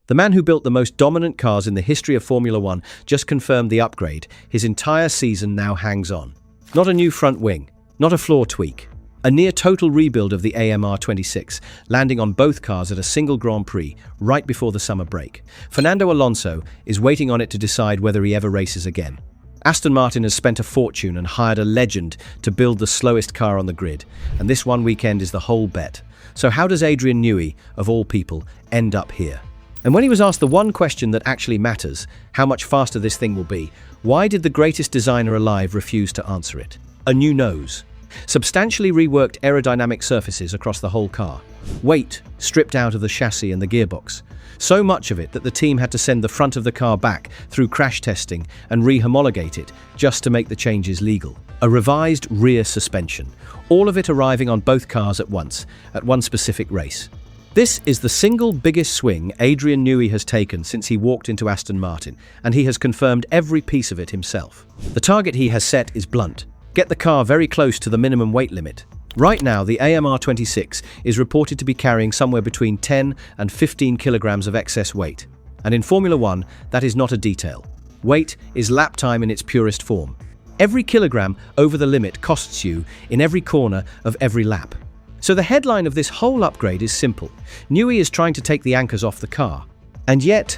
The man who built the most dominant cars in the history of Formula One just confirmed the upgrade. His entire season now hangs on. Not a new front wing, not a floor tweak. A near-total rebuild of the AMR26, landing on both cars at a single Grand Prix right before the summer break. Fernando Alonso is waiting on it to decide whether he ever races again. Aston Martin has spent a fortune and hired a legend to build the slowest car on the grid, and this one weekend is the whole bet. So how does Adrian Newey, of all people, end up here? And when he was asked the one question that actually matters, how much faster this thing will be, why did the greatest designer alive refuse to answer it? A new nose. Substantially reworked aerodynamic surfaces across the whole car. Weight stripped out of the chassis and the gearbox. So much of it that the team had to send the front of the car back through crash testing and re-homologate it just to make the changes legal. A revised rear suspension. All of it arriving on both cars at once, at one specific race. This is the single biggest swing Adrian Newey has taken since he walked into Aston Martin, and he has confirmed every piece of it himself. The target he has set is blunt. Get the car very close to the minimum weight limit. Right now, the AMR26 is reported to be carrying somewhere between 10 and 15 kilograms of excess weight. And in Formula One, that is not a detail. Weight is lap time in its purest form. Every kilogram over the limit costs you in every corner of every lap. So the headline of this whole upgrade is simple. Newey is trying to take the anchors off the car. And yet,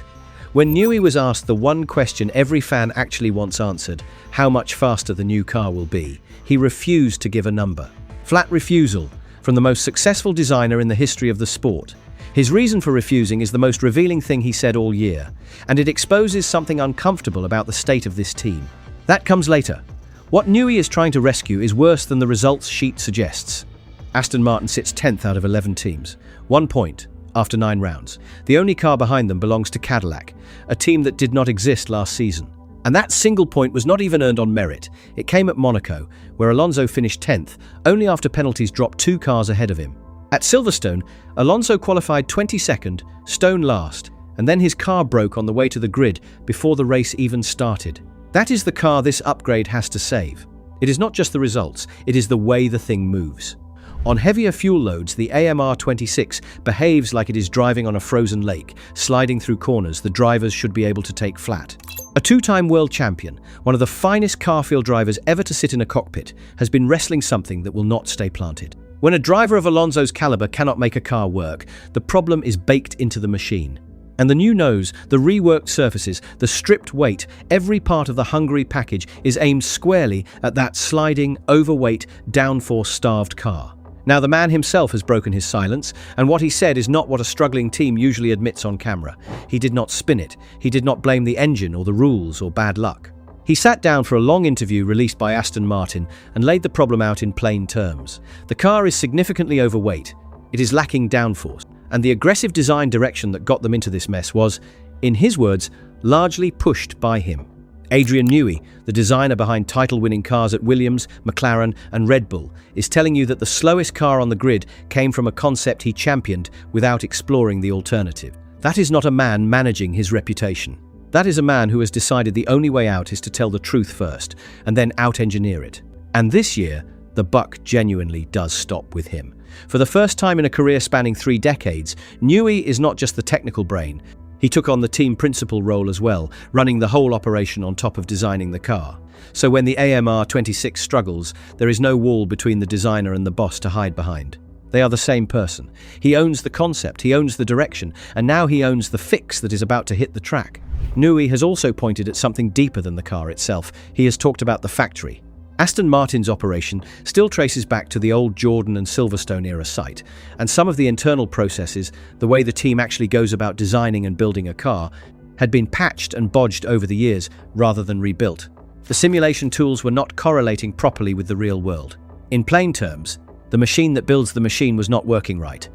when Newey was asked the one question every fan actually wants answered, how much faster the new car will be, he refused to give a number. Flat refusal from the most successful designer in the history of the sport. His reason for refusing is the most revealing thing he said all year, and it exposes something uncomfortable about the state of this team. That comes later. What Newey is trying to rescue is worse than the results sheet suggests. Aston Martin sits 10th out of 11 teams, 1 point after 9 rounds. The only car behind them belongs to Cadillac, a team that did not exist last season. And that single point was not even earned on merit. It came at Monaco, where Alonso finished 10th, only after penalties dropped 2 cars ahead of him. At Silverstone, Alonso qualified 22nd, Stone last, and then his car broke on the way to the grid before the race even started. That is the car this upgrade has to save. It is not just the results, it is the way the thing moves. On heavier fuel loads, the AMR26 behaves like it is driving on a frozen lake, sliding through corners the drivers should be able to take flat. A 2-time world champion, one of the finest car field drivers ever to sit in a cockpit, has been wrestling something that will not stay planted. When a driver of Alonso's caliber cannot make a car work, the problem is baked into the machine. And the new nose, the reworked surfaces, the stripped weight, every part of the Hungary package is aimed squarely at that sliding, overweight, downforce-starved car. Now, the man himself has broken his silence, and what he said is not what a struggling team usually admits on camera. He did not spin it. He did not blame the engine or the rules or bad luck. He sat down for a long interview released by Aston Martin and laid the problem out in plain terms. The car is significantly overweight. It is lacking downforce, and the aggressive design direction that got them into this mess was, in his words, largely pushed by him. Adrian Newey, the designer behind title-winning cars at Williams, McLaren and Red Bull, is telling you that the slowest car on the grid came from a concept he championed without exploring the alternative. That is not a man managing his reputation. That is a man who has decided the only way out is to tell the truth first and then out-engineer it. And this year, the buck genuinely does stop with him. For the first time in a career spanning 3 decades, Newey is not just the technical brain. He took on the team principal role as well, running the whole operation on top of designing the car. So when the AMR26 struggles, there is no wall between the designer and the boss to hide behind. They are the same person. He owns the concept, he owns the direction, and now he owns the fix that is about to hit the track. Newey has also pointed at something deeper than the car itself. He has talked about the factory. Aston Martin's operation still traces back to the old Jordan and Silverstone era site, and some of the internal processes, the way the team actually goes about designing and building a car, had been patched and bodged over the years rather than rebuilt. The simulation tools were not correlating properly with the real world. In plain terms, the machine that builds the machine was not working right.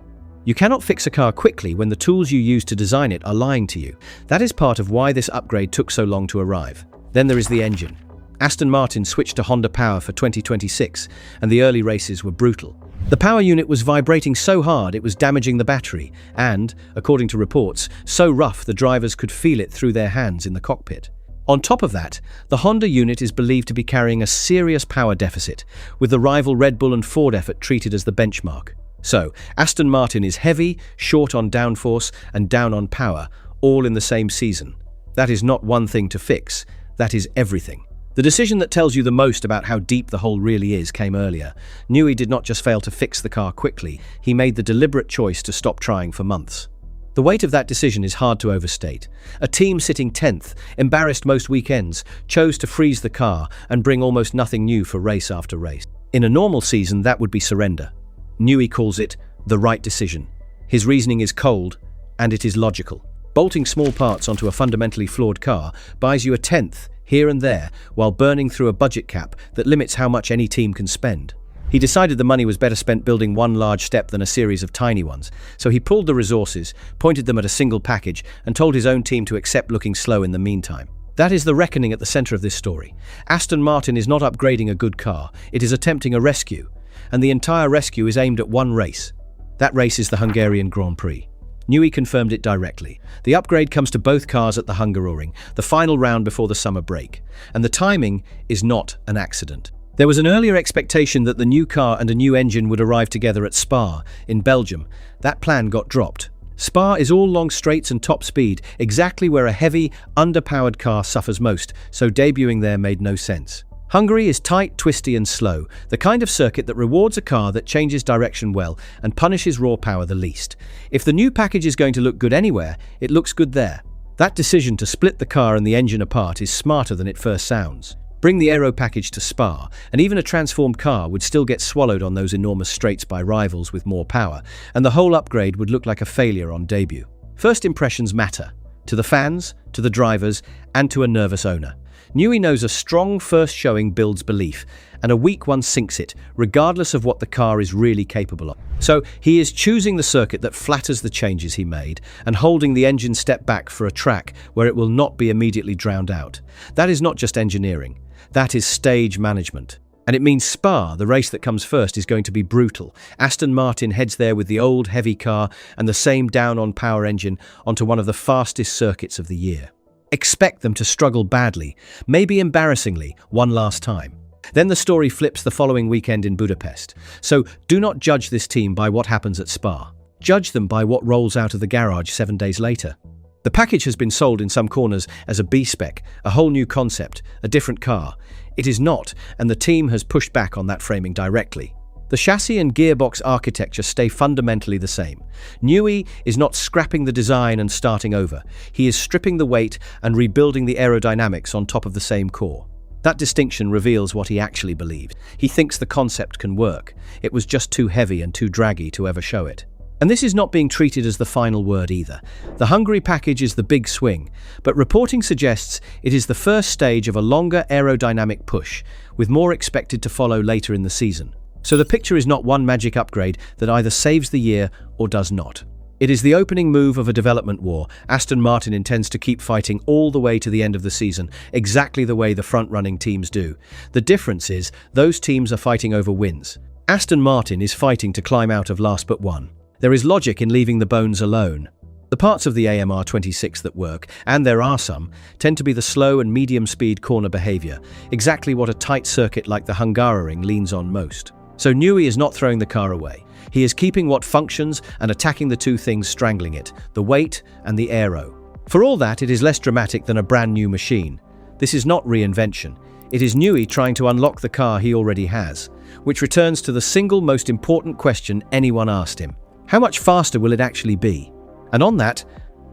You cannot fix a car quickly when the tools you use to design it are lying to you. That is part of why this upgrade took so long to arrive. Then there is the engine. Aston Martin switched to Honda Power for 2026, and the early races were brutal. The power unit was vibrating so hard it was damaging the battery, and, according to reports, so rough the drivers could feel it through their hands in the cockpit. On top of that, the Honda unit is believed to be carrying a serious power deficit, with the rival Red Bull and Ford effort treated as the benchmark. So, Aston Martin is heavy, short on downforce, and down on power, all in the same season. That is not one thing to fix, that is everything. The decision that tells you the most about how deep the hole really is came earlier. Newey did not just fail to fix the car quickly, he made the deliberate choice to stop trying for months. The weight of that decision is hard to overstate. A team sitting 10th, embarrassed most weekends, chose to freeze the car and bring almost nothing new for race after race. In a normal season, that would be surrender. Newey calls it the right decision. His reasoning is cold, and it is logical. Bolting small parts onto a fundamentally flawed car buys you a 10th here and there, while burning through a budget cap that limits how much any team can spend. He decided the money was better spent building one large step than a series of tiny ones, so he pulled the resources, pointed them at a single package, and told his own team to accept looking slow in the meantime. That is the reckoning at the center of this story. Aston Martin is not upgrading a good car, it is attempting a rescue, and the entire rescue is aimed at one race. That race is the Hungarian Grand Prix. Newey confirmed it directly. The upgrade comes to both cars at the Hungaroring, the final round before the summer break, and the timing is not an accident. There was an earlier expectation that the new car and a new engine would arrive together at Spa, in Belgium. That plan got dropped. Spa is all long straights and top speed, exactly where a heavy, underpowered car suffers most, so debuting there made no sense. Hungary is tight, twisty and slow, the kind of circuit that rewards a car that changes direction well and punishes raw power the least. If the new package is going to look good anywhere, it looks good there. That decision to split the car and the engine apart is smarter than it first sounds. Bring the aero package to Spa, and even a transformed car would still get swallowed on those enormous straights by rivals with more power, and the whole upgrade would look like a failure on debut. First impressions matter, to the fans, to the drivers, and to a nervous owner. Newey knows a strong first showing builds belief, and a weak one sinks it, regardless of what the car is really capable of. So he is choosing the circuit that flatters the changes he made, and holding the engine step back for a track where it will not be immediately drowned out. That is not just engineering. That is stage management. And it means Spa, the race that comes first, is going to be brutal. Aston Martin heads there with the old heavy car and the same down-on-power engine onto one of the fastest circuits of the year. Expect them to struggle badly, maybe embarrassingly, one last time. Then the story flips the following weekend in Budapest. So do not judge this team by what happens at Spa. Judge them by what rolls out of the garage 7 days later. The package has been sold in some corners as a B-Spec, a whole new concept, a different car. It is not, and the team has pushed back on that framing directly. The chassis and gearbox architecture stay fundamentally the same. Newey is not scrapping the design and starting over. He is stripping the weight and rebuilding the aerodynamics on top of the same core. That distinction reveals what he actually believes. He thinks the concept can work. It was just too heavy and too draggy to ever show it. And this is not being treated as the final word either. The Hungary package is the big swing, but reporting suggests it is the first stage of a longer aerodynamic push, with more expected to follow later in the season. So the picture is not one magic upgrade that either saves the year or does not. It is the opening move of a development war. Aston Martin intends to keep fighting all the way to the end of the season, exactly the way the front-running teams do. The difference is, those teams are fighting over wins. Aston Martin is fighting to climb out of last but one. There is logic in leaving the bones alone. The parts of the AMR26 that work, and there are some, tend to be the slow and medium-speed corner behavior, exactly what a tight circuit like the Hungaroring leans on most. So Newey is not throwing the car away. He is keeping what functions and attacking the two things strangling it, the weight and the aero. For all that, it is less dramatic than a brand new machine. This is not reinvention. It is Newey trying to unlock the car he already has, which returns to the single most important question anyone asked him. How much faster will it actually be? And on that,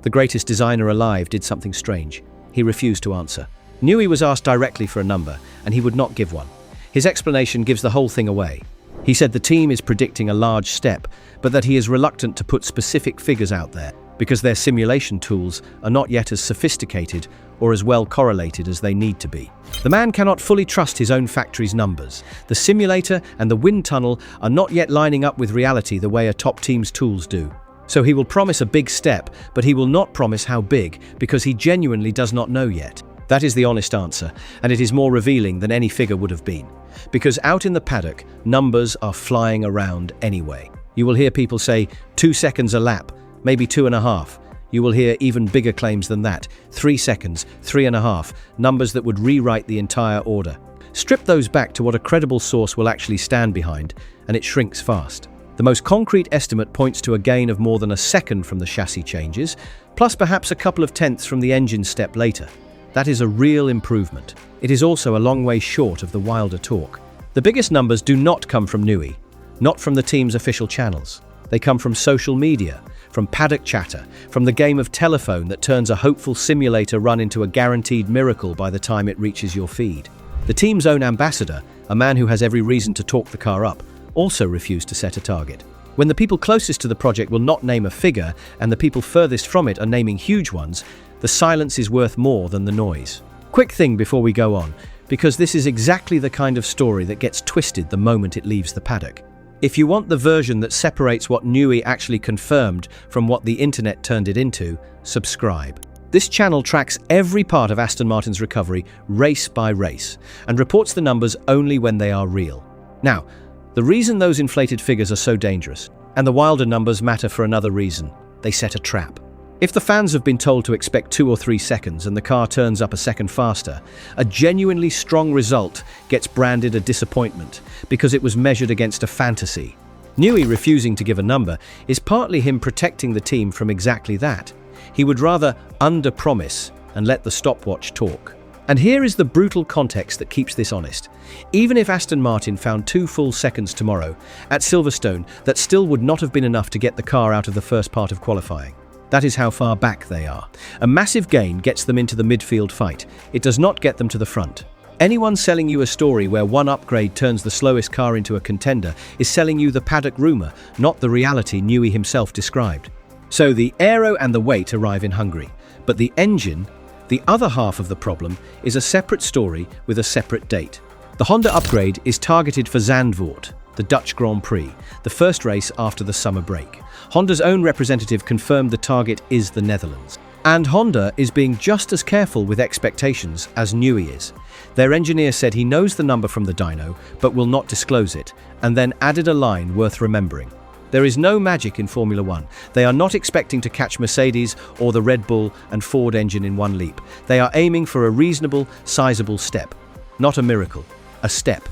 the greatest designer alive did something strange. He refused to answer. Newey was asked directly for a number, and he would not give one. His explanation gives the whole thing away. He said the team is predicting a large step, but that he is reluctant to put specific figures out there, because their simulation tools are not yet as sophisticated or as well correlated as they need to be. The man cannot fully trust his own factory's numbers. The simulator and the wind tunnel are not yet lining up with reality the way a top team's tools do. So he will promise a big step, but he will not promise how big, because he genuinely does not know yet. That is the honest answer, and it is more revealing than any figure would have been. Because out in the paddock, numbers are flying around anyway. You will hear people say 2 seconds a lap, maybe 2.5. You will hear even bigger claims than that, 3 seconds, 3.5, numbers that would rewrite the entire order. Strip those back to what a credible source will actually stand behind, and it shrinks fast. The most concrete estimate points to a gain of more than a second from the chassis changes, plus perhaps a couple of tenths from the engine step later. That is a real improvement. It is also a long way short of the wilder torque. The biggest numbers do not come from Newey, not from the team's official channels. They come from social media, from paddock chatter, from the game of telephone that turns a hopeful simulator run into a guaranteed miracle by the time it reaches your feed. The team's own ambassador, a man who has every reason to talk the car up, also refused to set a target. When the people closest to the project will not name a figure and the people furthest from it are naming huge ones, the silence is worth more than the noise. Quick thing before we go on, because this is exactly the kind of story that gets twisted the moment it leaves the paddock. If you want the version that separates what Newey actually confirmed from what the internet turned it into, subscribe. This channel tracks every part of Aston Martin's recovery race by race and reports the numbers only when they are real. Now, the reason those inflated figures are so dangerous, and the wilder numbers matter for another reason: they set a trap. If the fans have been told to expect 2 or 3 seconds and the car turns up a second faster, a genuinely strong result gets branded a disappointment because it was measured against a fantasy. Newey refusing to give a number is partly him protecting the team from exactly that. He would rather under-promise and let the stopwatch talk. And here is the brutal context that keeps this honest. Even if Aston Martin found 2 full seconds tomorrow at Silverstone, that still would not have been enough to get the car out of the first part of qualifying. That is how far back they are. A massive gain gets them into the midfield fight. It does not get them to the front. Anyone selling you a story where one upgrade turns the slowest car into a contender is selling you the paddock rumour, not the reality Newey himself described. So the aero and the weight arrive in Hungary, but the engine, the other half of the problem, is a separate story with a separate date. The Honda upgrade is targeted for Zandvoort, the Dutch Grand Prix, the first race after the summer break. Honda's own representative confirmed the target is the Netherlands. And Honda is being just as careful with expectations as Newey is. Their engineer said he knows the number from the dyno, but will not disclose it, and then added a line worth remembering. There is no magic in Formula One. They are not expecting to catch Mercedes or the Red Bull and Ford engine in one leap. They are aiming for a reasonable, sizable step. Not a miracle, a step.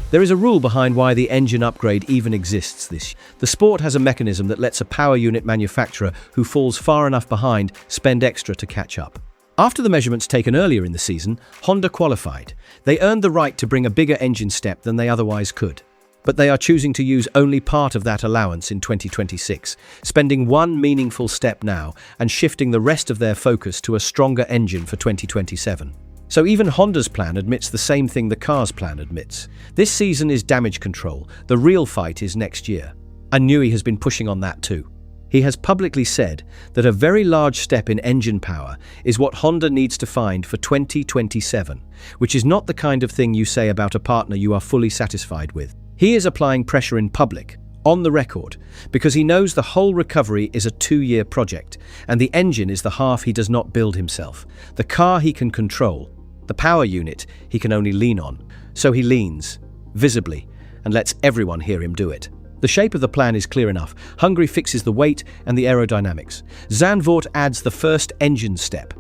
There is a rule behind why the engine upgrade even exists this year. The sport has a mechanism that lets a power unit manufacturer who falls far enough behind spend extra to catch up. After the measurements taken earlier in the season, Honda qualified. They earned the right to bring a bigger engine step than they otherwise could. But they are choosing to use only part of that allowance in 2026, spending one meaningful step now and shifting the rest of their focus to a stronger engine for 2027. So even Honda's plan admits the same thing the car's plan admits. This season is damage control. The real fight is next year. And Newey has been pushing on that too. He has publicly said that a very large step in engine power is what Honda needs to find for 2027, which is not the kind of thing you say about a partner you are fully satisfied with. He is applying pressure in public, on the record, because he knows the whole recovery is a 2-year project, and the engine is the half he does not build himself. The car he can control, the power unit he can only lean on. So he leans, visibly, and lets everyone hear him do it. The shape of the plan is clear enough. Hungary fixes the weight and the aerodynamics. Zandvoort adds the first engine step.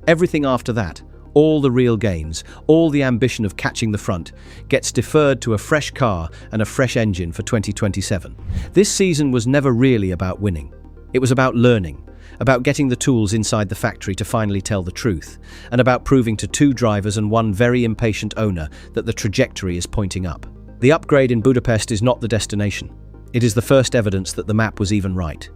Everything after that, all the real gains, all the ambition of catching the front, gets deferred to a fresh car and a fresh engine for 2027. This season was never really about winning. It was about learning, about getting the tools inside the factory to finally tell the truth, and about proving to 2 drivers and 1 very impatient owner that the trajectory is pointing up. The upgrade in Budapest is not the destination. It is the first evidence that the map was even right.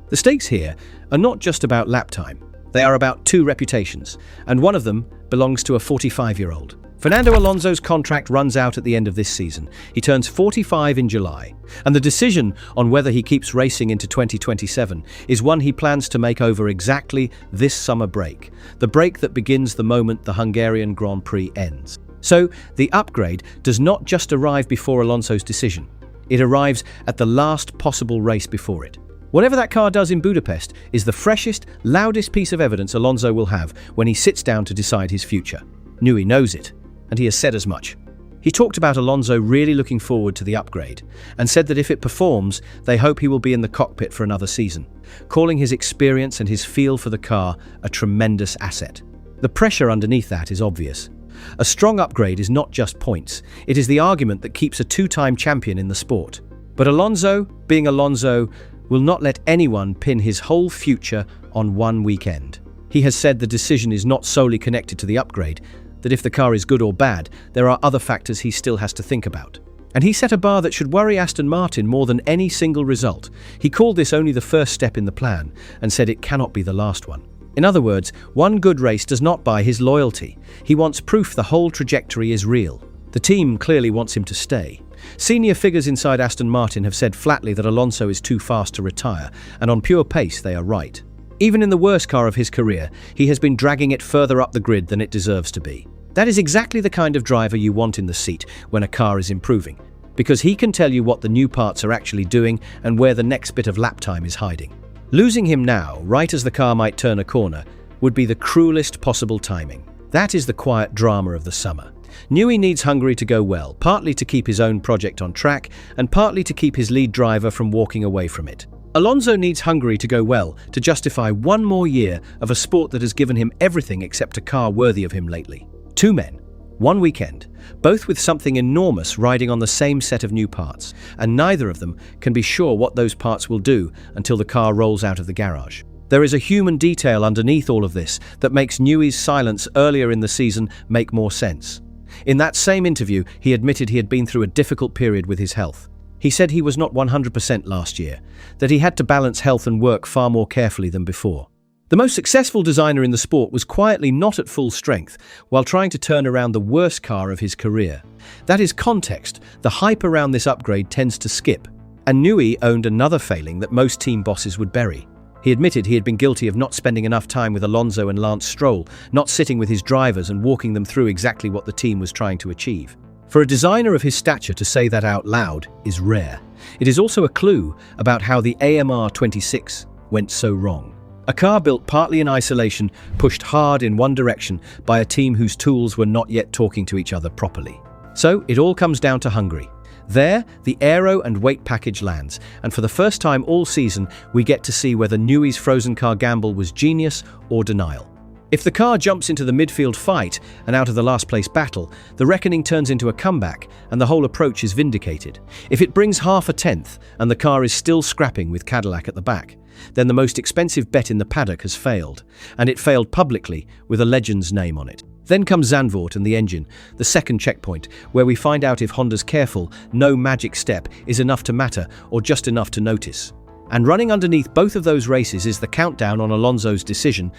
The stakes here are not just about lap time. They are about 2 reputations, and one of them belongs to a 45-year-old. Fernando Alonso's contract runs out at the end of this season. He turns 45 in July, and the decision on whether he keeps racing into 2027 is one he plans to make over exactly this summer break, the break that begins the moment the Hungarian Grand Prix ends. So, the upgrade does not just arrive before Alonso's decision. It arrives at the last possible race before it. Whatever that car does in Budapest is the freshest, loudest piece of evidence Alonso will have when he sits down to decide his future. Newey knows it, and he has said as much. He talked about Alonso really looking forward to the upgrade, and said that if it performs, they hope he will be in the cockpit for another season, calling his experience and his feel for the car a tremendous asset. The pressure underneath that is obvious. A strong upgrade is not just points, it is the argument that keeps a 2-time champion in the sport. But Alonso, being Alonso, will not let anyone pin his whole future on one weekend. He has said the decision is not solely connected to the upgrade, that if the car is good or bad, there are other factors he still has to think about. And he set a bar that should worry Aston Martin more than any single result. He called this only the first step in the plan and said it cannot be the last one. In other words, one good race does not buy his loyalty. He wants proof the whole trajectory is real. The team clearly wants him to stay. Senior figures inside Aston Martin have said flatly that Alonso is too fast to retire, and on pure pace they are right. Even in the worst car of his career, he has been dragging it further up the grid than it deserves to be. That is exactly the kind of driver you want in the seat when a car is improving, because he can tell you what the new parts are actually doing and where the next bit of lap time is hiding. Losing him now, right as the car might turn a corner, would be the cruelest possible timing. That is the quiet drama of the summer. Newey needs Hungary to go well, partly to keep his own project on track and partly to keep his lead driver from walking away from it. Alonso needs Hungary to go well to justify one more year of a sport that has given him everything except a car worthy of him lately. Two men, one weekend, both with something enormous riding on the same set of new parts, and neither of them can be sure what those parts will do until the car rolls out of the garage. There is a human detail underneath all of this that makes Newey's silence earlier in the season make more sense. In that same interview, he admitted he had been through a difficult period with his health. He said he was not 100% last year, that he had to balance health and work far more carefully than before. The most successful designer in the sport was quietly not at full strength while trying to turn around the worst car of his career. That is context the hype around this upgrade tends to skip. And Newey owned another failing that most team bosses would bury. He admitted he had been guilty of not spending enough time with Alonso and Lance Stroll, not sitting with his drivers and walking them through exactly what the team was trying to achieve. For a designer of his stature to say that out loud is rare. It is also a clue about how the AMR26 went so wrong. A car built partly in isolation, pushed hard in one direction by a team whose tools were not yet talking to each other properly. So it all comes down to Hungary. There, the aero and weight package lands, and for the first time all season, we get to see whether Newey's frozen car gamble was genius or denial. If the car jumps into the midfield fight and out of the last place battle, the reckoning turns into a comeback and the whole approach is vindicated. If it brings half a tenth and the car is still scrapping with Cadillac at the back, then the most expensive bet in the paddock has failed, and it failed publicly with a legend's name on it. Then comes Zandvoort and the engine, the second checkpoint, where we find out if Honda's careful, no magic step is enough to matter or just enough to notice. And running underneath both of those races is the countdown on Alonso's decision,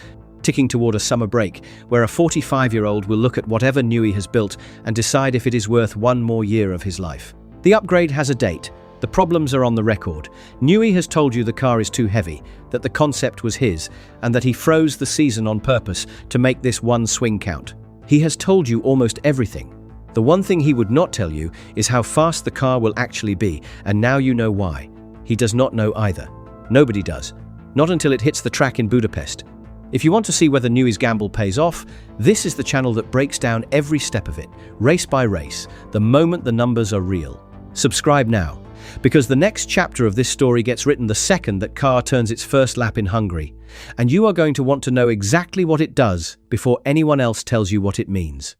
ticking toward a summer break, where a 45-year-old will look at whatever Newey has built and decide if it is worth one more year of his life. The upgrade has a date. The problems are on the record. Newey has told you the car is too heavy, that the concept was his, and that he froze the season on purpose to make this one swing count. He has told you almost everything. The one thing he would not tell you is how fast the car will actually be, and now you know why. He does not know either. Nobody does. Not until it hits the track in Budapest. If you want to see whether Newey's gamble pays off, this is the channel that breaks down every step of it, race by race, the moment the numbers are real. Subscribe now, because the next chapter of this story gets written the second that car turns its first lap in Hungary, and you are going to want to know exactly what it does before anyone else tells you what it means.